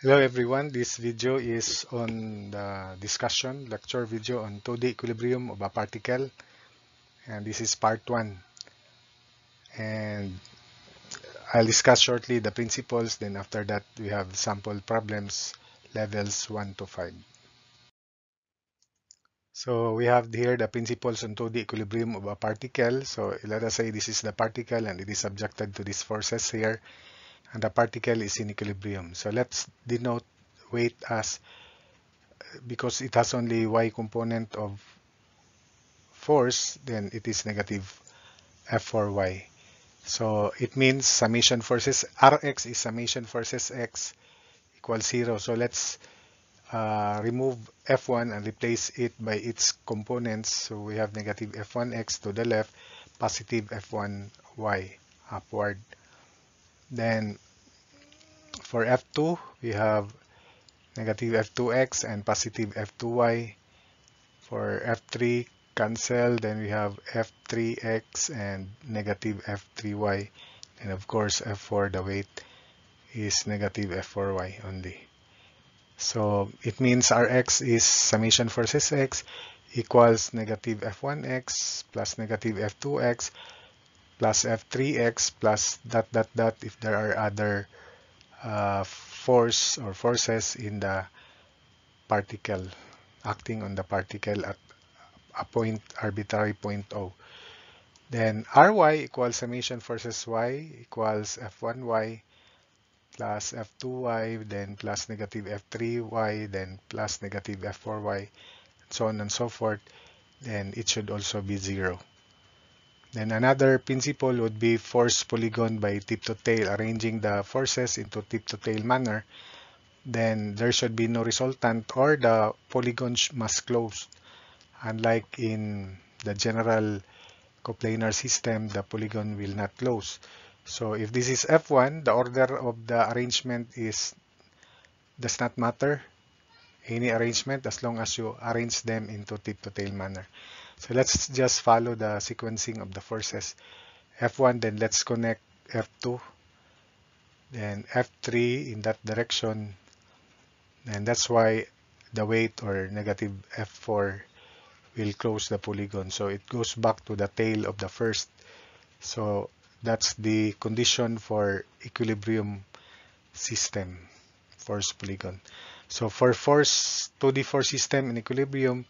Hello everyone, this video is on the discussion lecture video on 2D equilibrium of a particle, and this is part 1, and I'll discuss shortly the principles. Then after that we have sample problems levels 1 to 5. So we have here the principles on 2D equilibrium of a particle. So let us say this is the particle and it is subjected to these forces here, and the particle is in equilibrium. So let's denote weight as, because it has only y component of force, then it is negative F4y. So it means summation forces, Rx is summation forces x equals 0. So let's remove F1 and replace it by its components. So we have negative F1x to the left, positive F1y upward. Then for F2, we have negative F2x and positive F2y. For F3, cancel, then we have F3x and negative F3y. And of course, F4, the weight is negative F4y only. So it means Rx is summation forces x equals negative F1x plus negative F2x plus F3x plus dot dot dot if there are other force or forces in the particle acting on the particle at a point, arbitrary point O. Then Ry equals summation forces y equals F1y plus F2y, then plus negative F3y, then plus negative F4y, so on and so forth. Then it should also be 0. Then another principle would be force polygon by tip to tail, arranging the forces into tip to tail manner. Then there should be no resultant, or the polygon must close. Unlike in the general coplanar system, the polygon will not close. So if this is F1, the order of the arrangement does not matter. Any arrangement as long as you arrange them into tip-to-tail manner. So let's just follow the sequencing of the forces. F1, then let's connect F2, then F3 in that direction, and that's why the weight, or negative F4, will close the polygon. So it goes back to the tail of the first. So that's the condition for equilibrium system, force polygon. So for force 2D force system in equilibrium,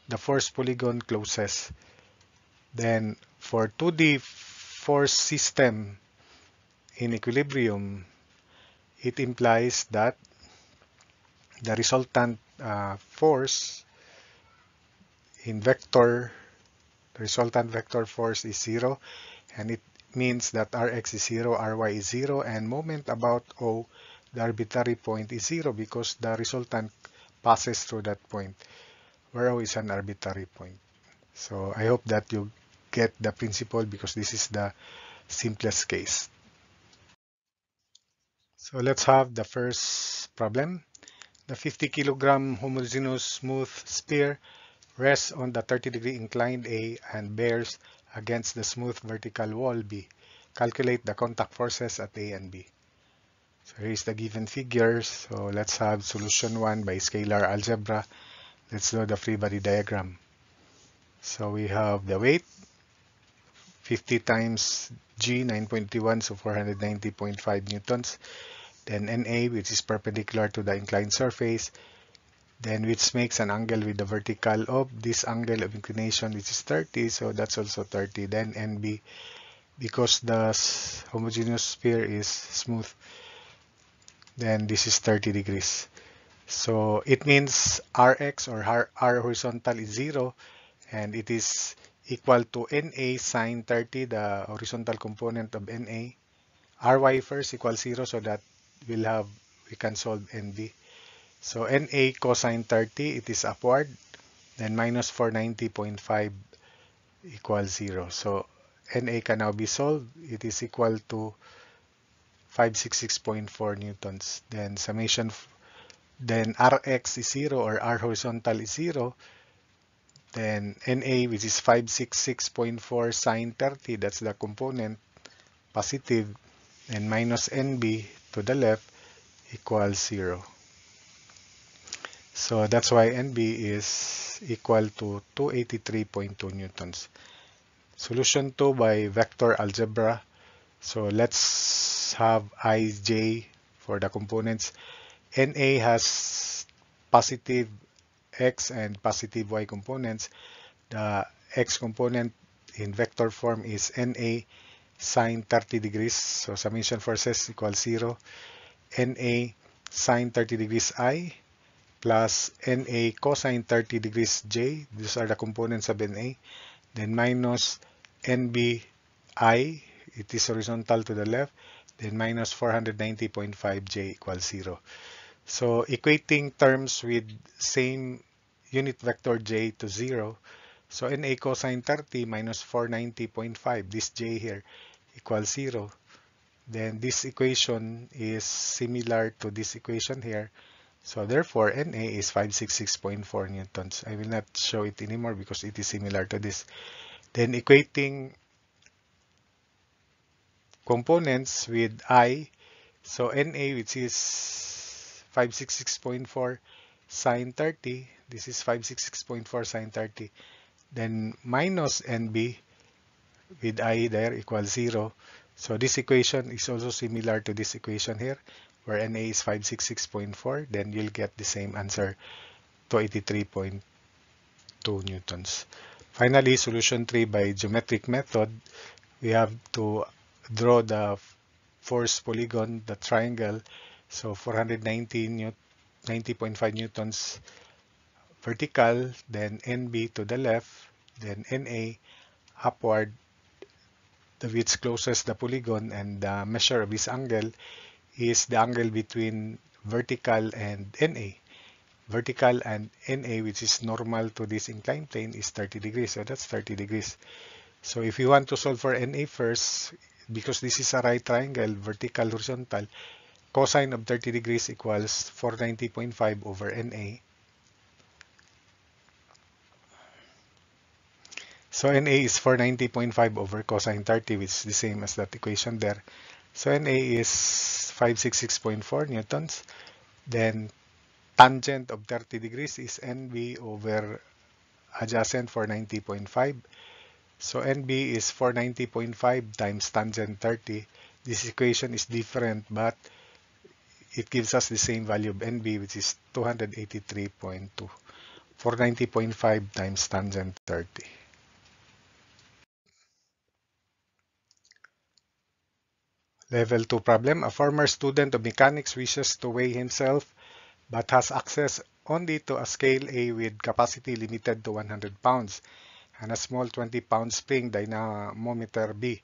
the force polygon closes. Then for 2D force system in equilibrium, it implies that the resultant force in vector, the resultant vector force is 0, and it means that Rx is 0, Ry is 0, and moment about O, the arbitrary point, is 0 because the resultant passes through that point, where O is an arbitrary point. So I hope that you get the principle, because this is the simplest case. So let's have the first problem. The 50 kilogram homogeneous smooth sphere rests on the 30-degree inclined A and bears against the smooth vertical wall B. Calculate the contact forces at A and B. So here's the given figures. So let's have solution 1 by scalar algebra. Let's draw the free body diagram. So we have the weight, 50 times G, 9.1, so 490.5 newtons. Then NA, which is perpendicular to the inclined surface, then which makes an angle with the vertical of this angle of inclination, which is 30, so that's also 30. Then NB, because the homogeneous sphere is smooth, then this is 30 degrees. So it means Rx, or R horizontal, is 0, and it is equal to NA sine 30, the horizontal component of NA. Ry first equals 0, so that we can solve NB. So NA cosine 30, it is upward, then minus 490.5 equals 0. So NA can now be solved. It is equal to 566.4 newtons. Then summation, then Rx is 0, or R horizontal is 0. Then NA, which is 566.4 sine 30, that's the component, positive, and minus NB to the left equals 0. So that's why NB is equal to 283.2 newtons. Solution 2 by vector algebra. So let's have Ij for the components. Na has positive x and positive y components. The x component in vector form is Na sine 30 degrees. So summation forces equals 0. Na sine 30 degrees I plus Na cosine 30 degrees J. These are the components of Na. Then minus Nb I, it is horizontal to the left. Then minus 490.5 J equals 0. So equating terms with same unit vector J to 0. So Na cosine 30 minus 490.5, this J here, equals 0. Then this equation is similar to this equation here. So therefore, Na is 566.4 newtons. I will not show it anymore because it is similar to this. Then equating components with I, so Na, which is 566.4 sine 30, this is 566.4 sine 30, then minus Nb with I there equals 0. So this equation is also similar to this equation here, where Na is 566.4, then you'll get the same answer, 283.2 newtons. Finally, solution 3 by geometric method, we have to draw the force polygon, the triangle. So 490.5 newtons vertical, then NB to the left, then NA upward, which closes the polygon, and the measure of this angle is the angle between vertical and NA. Vertical and NA, which is normal to this inclined plane, is 30 degrees. So that's 30 degrees. So if you want to solve for NA first, because this is a right triangle, vertical, horizontal, cosine of 30 degrees equals 490.5 over NA. So NA is 490.5 over cosine 30, which is the same as that equation there. So NA is 566.4 newtons. Then tangent of 30 degrees is NB over adjacent 490.5. So NB is 490.5 times tangent 30. This equation is different, but it gives us the same value of NB, which is 283.2. 490.5 times tangent 30. Level 2 problem. A former student of mechanics wishes to weigh himself but has access only to a scale A with capacity limited to 100 pounds and a small 20-pound spring dynamometer B.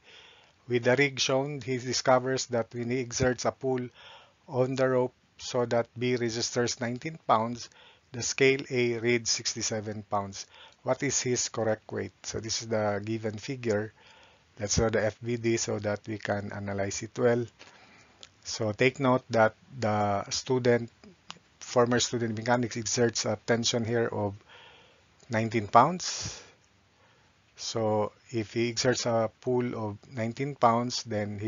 With the rig shown, he discovers that when he exerts a pull on the rope so that B registers 19 pounds, the scale A reads 67 pounds. What is his correct weight? So this is the given figure. Let's draw the FBD so that we can analyze it well. So take note that the former student mechanics exerts a tension here of 19 pounds. So if he exerts a pull of 19 pounds, then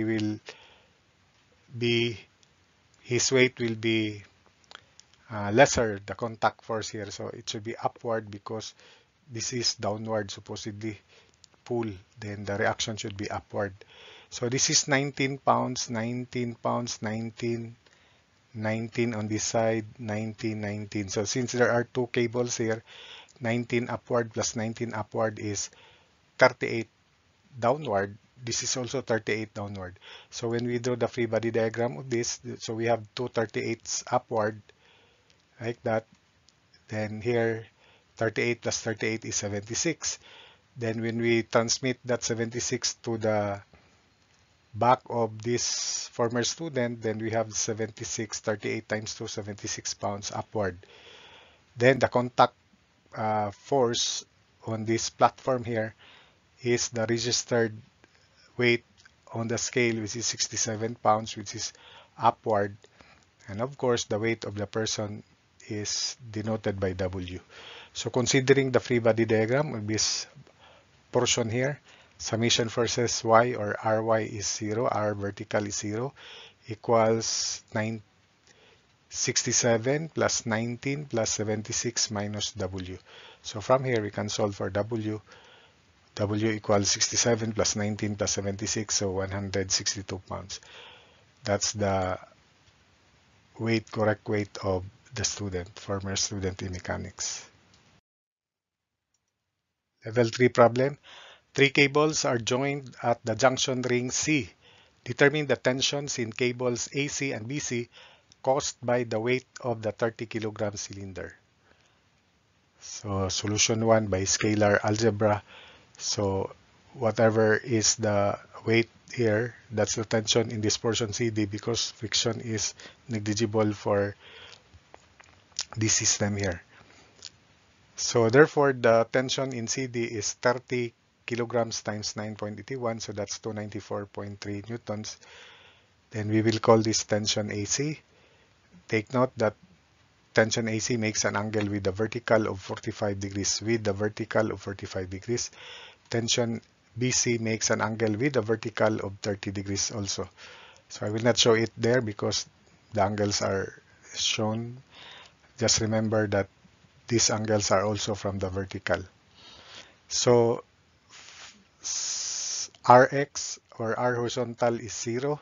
his weight will be lesser, the contact force here. So it should be upward because this is downward supposedly pull, then the reaction should be upward. So this is 19 pounds, 19 pounds, 19, 19 on this side, 19, 19. So since there are two cables here, 19 upward plus 19 upward is 38 downward. This is also 38 downward. So when we draw the free body diagram of this, so we have two 38s upward like that. Then here 38 plus 38 is 76. Then when we transmit that 76 to the back of this former student, then we have 76, 38 times 2, 76 pounds upward. Then the contact force on this platform here is the registered weight on the scale, which is 67 pounds, which is upward. And of course, the weight of the person is denoted by W. So considering the free body diagram of this portion here, summation forces Y or Ry is 0, R vertical is 0, equals 67 plus 19 plus 76 minus W. So from here we can solve for W. W equals 67 plus 19 plus 76, so 162 pounds. That's the correct weight of the student, former student in mechanics. Level 3 problem. Three cables are joined at the junction ring C. Determine the tensions in cables AC and BC caused by the weight of the 30 kilogram cylinder. So solution 1 by scalar algebra. So whatever is the weight here, that's the tension in this portion CD, because friction is negligible for this system here. So therefore, the tension in CD is 30 kilograms times 9.81, so that's 294.3 newtons. Then we will call this tension AC. Take note that tension AC makes an angle with the vertical of 45 degrees. Tension BC makes an angle with a vertical of 30 degrees also. So I will not show it there because the angles are shown. Just remember that these angles are also from the vertical. So Rx or R horizontal is 0.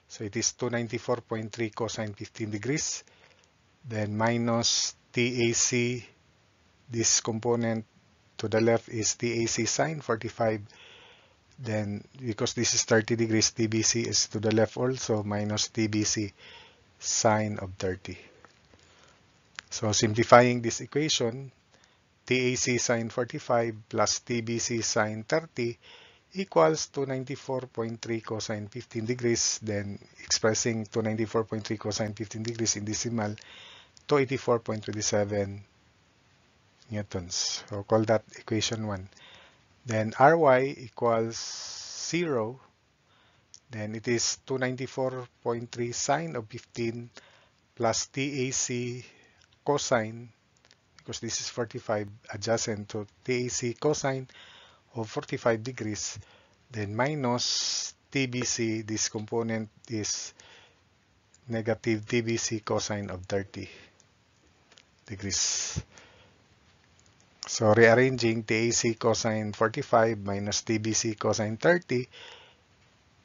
So it is 294.3 cosine 15 degrees. Then minus TAC, this component to the left is TAC sine 45. Then because this is 30 degrees, TBC is to the left also, minus TBC sine of 30. So simplifying this equation, TAC sine 45 plus TBC sine 30 equals 294.3 cosine 15 degrees. Then expressing 294.3 cosine 15 degrees in decimal, 284.27 newtons. So call that equation 1. Then Ry equals 0. Then it is 294.3 sine of 15 plus TAC cosine, because this is 45 adjacent to TAC cosine of 45 degrees. Then minus TBC, this component is negative TBC cosine of 30 degrees. So rearranging, TAC cosine 45 minus TBC cosine 30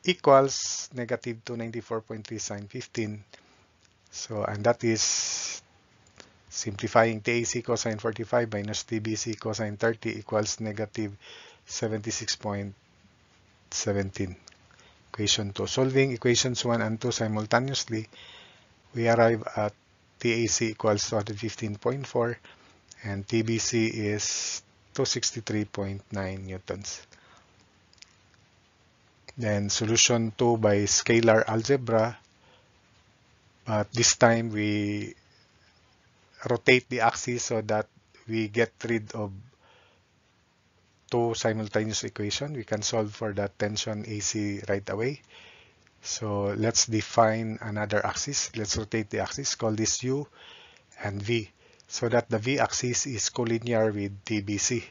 equals negative 294.3 sine 15. So, and that is simplifying, TAC cosine 45 minus TBC cosine 30 equals negative 76.17. Equation 2. Solving equations 1 and 2 simultaneously, we arrive at TAC equals 215.4 and TBC is 263.9 newtons. Then solution 2 by scalar algebra, but this time we rotate the axis so that we get rid of two simultaneous equations. We can solve for the tension AC right away. So let's define another axis. Let's rotate the axis, call this U and V, so that the V axis is collinear with TBC.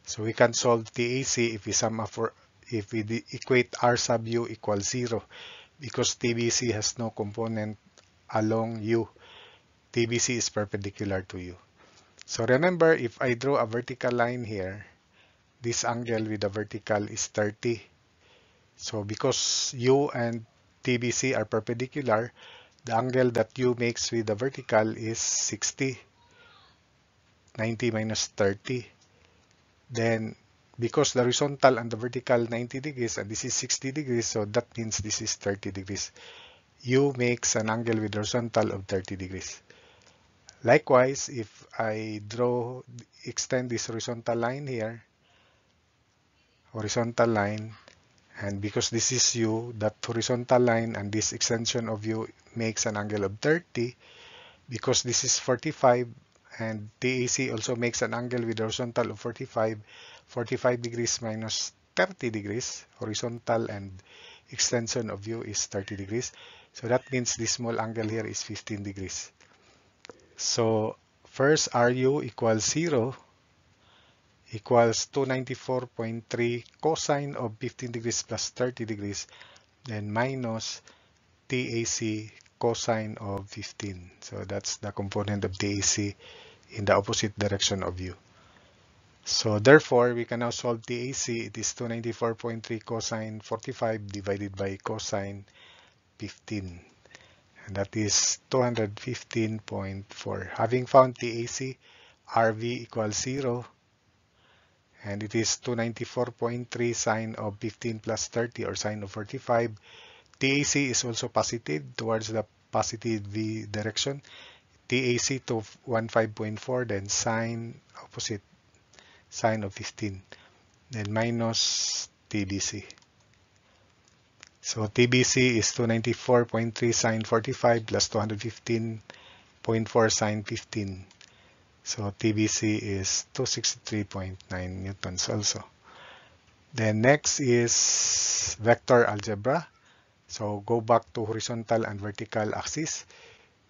So we can solve TAC if we equate R sub U equals 0, because TBC has no component along U. TBC is perpendicular to U. So remember, if I draw a vertical line here, this angle with the vertical is 30. So because U and TBC are perpendicular, the angle that U makes with the vertical is 60. 90 minus 30. Then because the horizontal and the vertical 90 degrees and this is 60 degrees, so that means this is 30 degrees. U makes an angle with horizontal of 30 degrees. Likewise, if I extend this horizontal line here, and because this is U, that horizontal line and this extension of U makes an angle of 30. Because this is 45 and TAC also makes an angle with horizontal of 45 degrees minus 30 degrees, horizontal and extension of U is 30 degrees. So that means this small angle here is 15 degrees. So first RU equals 0 equals 294.3 cosine of 15 degrees plus 30 degrees, then minus TAC cosine of 15. So that's the component of TAC in the opposite direction of u. So therefore, we can now solve TAC. It is 294.3 cosine 45 divided by cosine 15. And that is 215.4. Having found TAC, RV equals 0. And it is 294.3 sine of 15 plus 30 or sine of 45. TAC is also positive towards the positive V direction. TAC to 15.4, then sine opposite, sine of 15, then minus TBC. So TBC is 294.3 sine 45 plus 215.4 sine 15. So TBC is 263.9 newtons also. Then next is vector algebra. So go back to horizontal and vertical axis.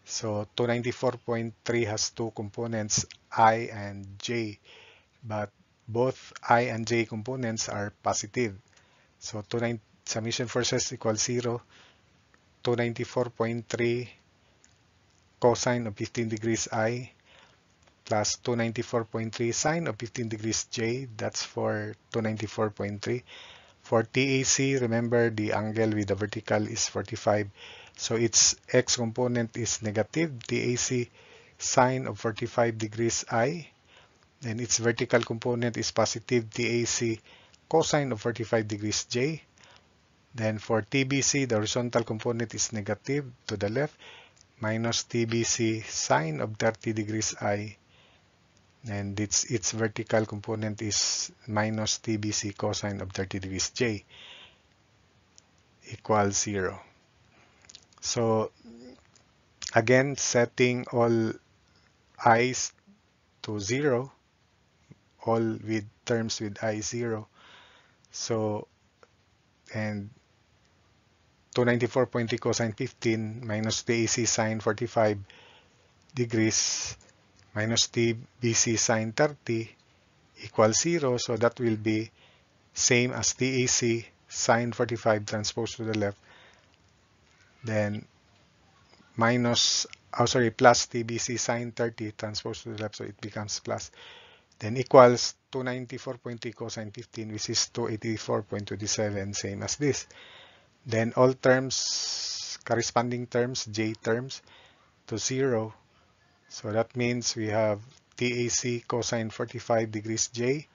So 294.3 has two components, I and J, but both I and J components are positive. So summation forces equals 0. 294.3 cosine of 15 degrees I plus 294.3 sine of 15 degrees J. That's for 294.3. For TAC, remember the angle with the vertical is 45. So its x component is negative. TAC sine of 45 degrees I. Then its vertical component is positive. TAC cosine of 45 degrees J. Then for TBC, the horizontal component is negative to the left, minus TBC sine of 30 degrees I. And its vertical component is minus TBC cosine of 30 degrees J equals 0. So again, setting all i's to 0, all with terms with I 0. So, and 294.3 cosine 15 minus TAC sine 45 degrees minus TBC sine 30 equals 0. So that will be same as TAC sine 45 transposed to the left, then minus, plus TBC sine 30 transposed to the left, so it becomes plus, then equals 294.3 cosine 15, which is 284.27, same as this. Then all terms, corresponding terms, J terms, to 0. So that means we have TAC cosine 45 degrees J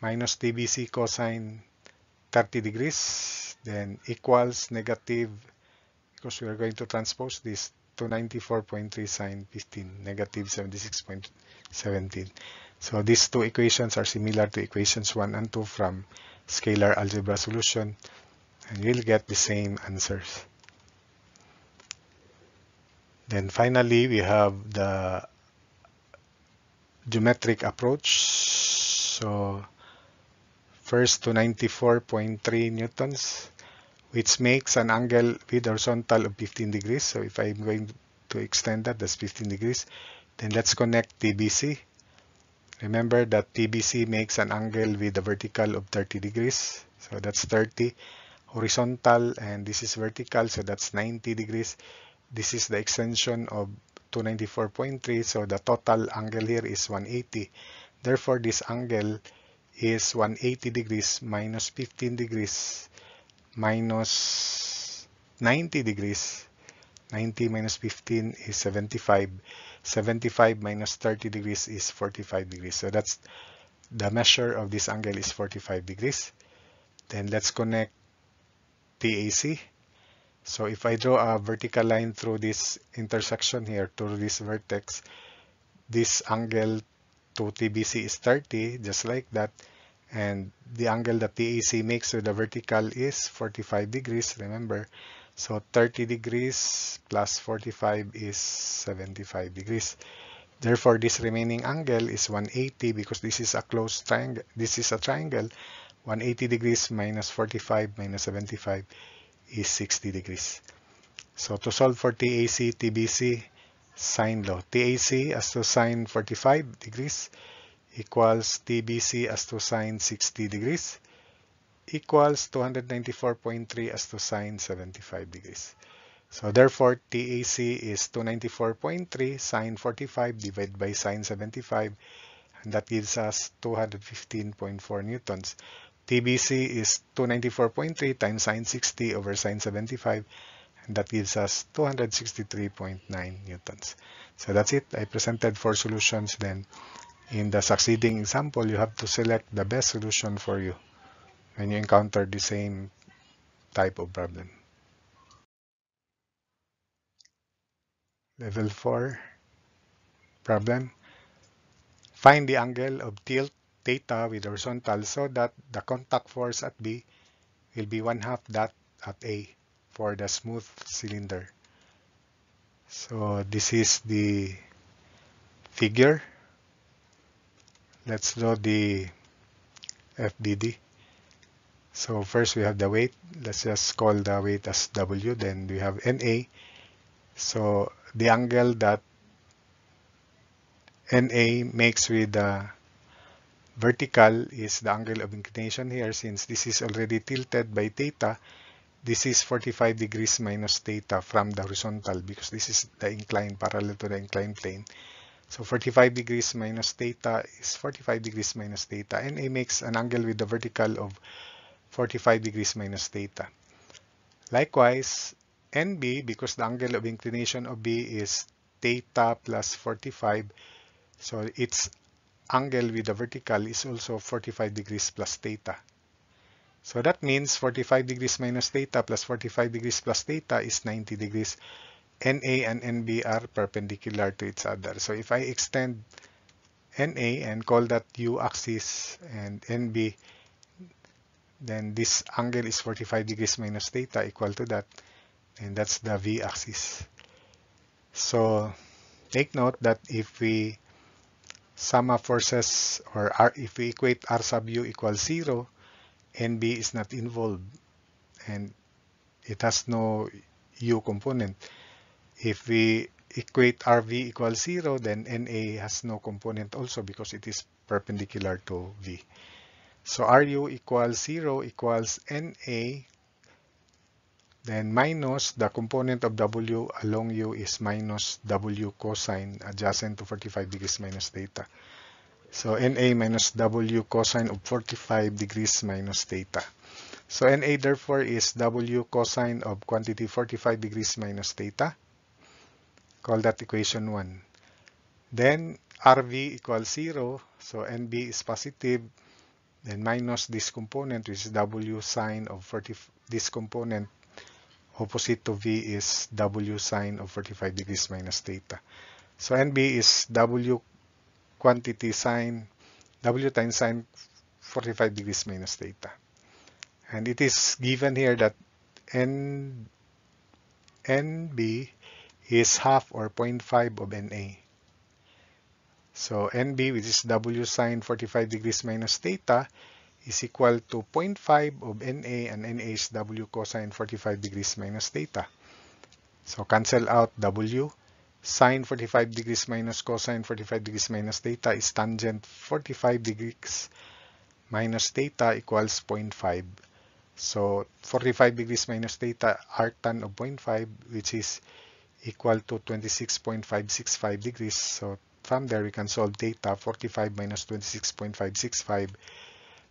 minus TBC cosine 30 degrees, then equals negative, because we are going to transpose this, to 94.3 sine 15, negative 76.17. So these two equations are similar to equations 1 and 2 from scalar algebra solution, and we'll get the same answers. Then finally, we have the geometric approach. So first to 94.3 newtons, which makes an angle with horizontal of 15 degrees. So if I'm going to extend that, that's 15 degrees. Then let's connect TBC. Remember that TBC makes an angle with a vertical of 30 degrees. So that's 30 horizontal, and this is vertical, so that's 90 degrees. This is the extension of 294.3, so the total angle here is 180. Therefore, this angle is 180 degrees minus 15 degrees minus 90 degrees. 90 minus 15 is 75. 75 minus 30 degrees is 45 degrees. So that's the measure of this angle is 45 degrees. Then let's connect TAC. So if I draw a vertical line through this intersection here, through this vertex, this angle to TBC is 30, just like that. And the angle that TAC makes to the vertical is 45 degrees, remember. So 30 degrees plus 45 is 75 degrees. Therefore, this remaining angle is 180 because this is a closed triangle. This is a triangle. 180 degrees minus 45 minus 75 is 60 degrees. So to solve for TAC, TBC, sine law. TAC as to sine 45 degrees equals TBC as to sine 60 degrees equals 294.3 as to sine 75 degrees. So therefore, TAC is 294.3 sine 45 divided by sine 75, and that gives us 215.4 newtons. TBC is 294.3 times sine 60 over sine 75, and that gives us 263.9 newtons. So that's it. I presented 4 solutions. Then in the succeeding example, you have to select the best solution for you when you encounter the same type of problem. Level 4 problem. Find the angle of tilt theta with horizontal so that the contact force at B will be 1/2 that at A for the smooth cylinder. So this is the figure. Let's draw the FBD. So first we have the weight. Let's just call the weight as W. Then we have NA. So the angle that NA makes with the vertical is the angle of inclination here. Since this is already tilted by theta, this is 45 degrees minus theta from the horizontal because this is the incline parallel to the inclined plane. So 45 degrees minus theta is 45 degrees minus theta. NA makes an angle with the vertical of 45 degrees minus theta. Likewise, NB, because the angle of inclination of B is theta plus 45, so its angle with the vertical is also 45 degrees plus theta. So that means 45 degrees minus theta plus 45 degrees plus theta is 90 degrees. NA and NB are perpendicular to each other. So if I extend NA and call that U axis and NB, then this angle is 45 degrees minus theta equal to that, and that's the V axis. So take note that if we sum up forces, or if we equate R sub U equals 0, NB is not involved and it has no U component. If we equate RV equals 0, then NA has no component also because it is perpendicular to V. So RU equals 0 equals NA, then minus the component of W along U is minus W cosine adjacent to 45 degrees minus theta. So NA minus W cosine of 45 degrees minus theta. So NA therefore is W cosine of quantity 45 degrees minus theta. Call that equation 1. Then RV equals 0, so NB is positive, then minus this component, which is W sine of 40, this component opposite to V is W sine of 45 degrees minus theta. So NB is W quantity sine, W times sine 45 degrees minus theta. And it is given here that NB is half or 0.5 of NA. So NB, which is W sine 45 degrees minus theta, is equal to 0.5 of NA, and NA is W cosine 45 degrees minus theta. So cancel out W. Sine 45 degrees minus cosine 45 degrees minus theta is tangent 45 degrees minus theta equals 0.5. So 45 degrees minus theta arctan of 0.5, which is equal to 26.565 degrees. So from there we can solve theta. 45 minus 26.565.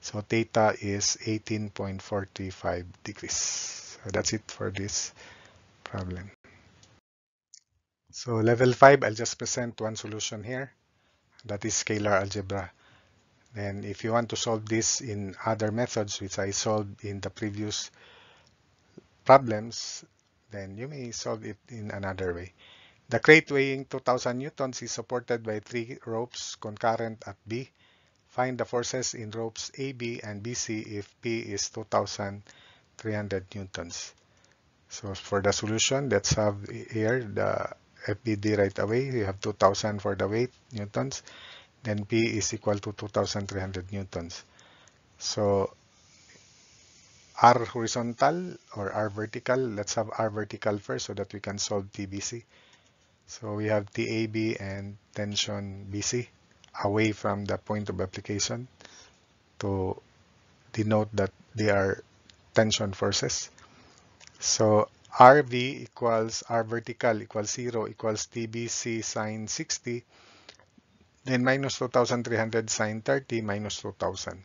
So theta is 18.45 degrees. So that's it for this problem. So level 5, I'll just present one solution here. That is scalar algebra. Then if you want to solve this in other methods, which I solved in the previous problems, then you may solve it in another way. The crate weighing 2,000 newtons is supported by 3 ropes concurrent at B. Find the forces in ropes AB and BC if P is 2,300 newtons. So for the solution, let's have here the FBD right away. We have 2,000 for the weight, newtons. Then P is equal to 2,300 newtons. So R horizontal or R vertical, let's have R vertical first so that we can solve TBC. So we have TAB and tension BC away from the point of application to denote that they are tension forces. So RV equals R vertical equals 0 equals TBC sine 60, then minus 2,300 sine 30 minus 2,000.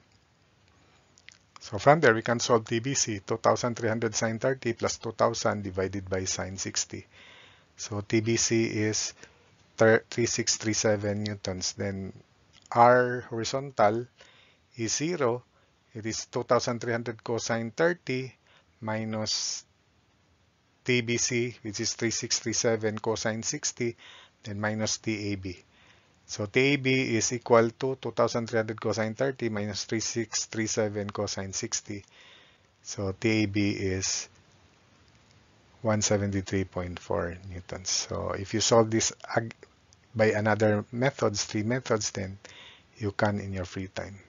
So from there, we can solve TBC, 2,300 sine 30 plus 2,000 divided by sine 60. So TBC is 3637 newtons. Then R horizontal is 0. It is 2,300 cosine 30 minus TBC, which is 3637 cosine 60, then minus TAB. So TAB is equal to 2,300 cosine 30 minus 3637 cosine 60. So TAB is 173.4 newtons. So if you solve this by another methods, three methods, then you can in your free time.